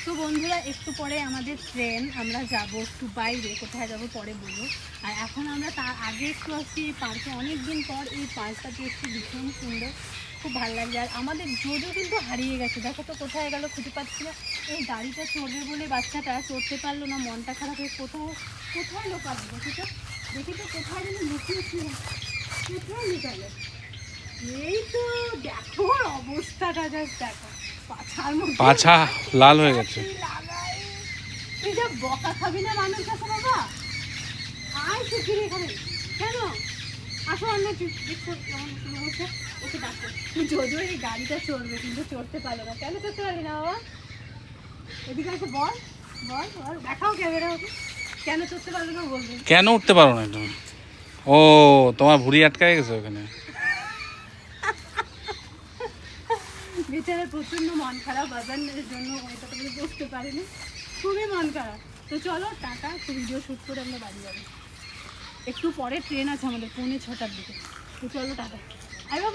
তো বন্ধুরা একটু পরে আমাদের ট্রেন, আমরা যাব একটু বাইরে, কোথায় যাব পরে বলবো। আর এখন আমরা তার আগে একটু আসছি এই পার্কে, অনেক দিন পর এই পার্কটাতে একটু ভীষণ সুন্দর, খুব ভালো লাগছে। আর আমাদের জোজো কিন্তু হারিয়ে গেছে, দেখো তো কোথায় গেল, খুঁজে পাচ্ছি না। এই গাড়িটা চড়বে বলে বাচ্চাটা চড়তে পারলো না, মনটা খারাপ হয়ে কোথায় লোকাল, দেখি তো কোথায় যেন লুকিয়েছিল, কোথায় লুকালো। এই তো দেখো অবস্থাটা, জাস্ট দেখো, পাছা লাল হয়ে গেছে। তুই যা বকা খাবি না মানুষ কাছে বাবা, আয় শিখির এখানে কেন আসো, অন্য কেমন শুরু হচ্ছে, ওকে ডাকো। যদিও এই গাড়িটা চড়বে কিন্তু চড়তে পারলো না, কেন চড়তে পারলি না বাবা? এদিকে আছে, বল বল বল, দেখাও ক্যামেরা ওকে, কেন চড়তে পারলো না বলবে। কেন উঠতে পারো না তুমি? ও, তোমার ভুঁড়ি আটকায় গেছে ওখানে। বেচারা প্রচন্ড মন খারাপ, বাজারের জন্য ওইটা তো বুঝতে পারিনি, খুবই মন খারাপ। তো চলো টাটা, একটু ভিডিও শ্যুট করে আমরা বাড়ি যাবো, একটু পরে ট্রেন আছে আমাদের 6:45 দিকে। তো চলো টাটা। আরে বাবা।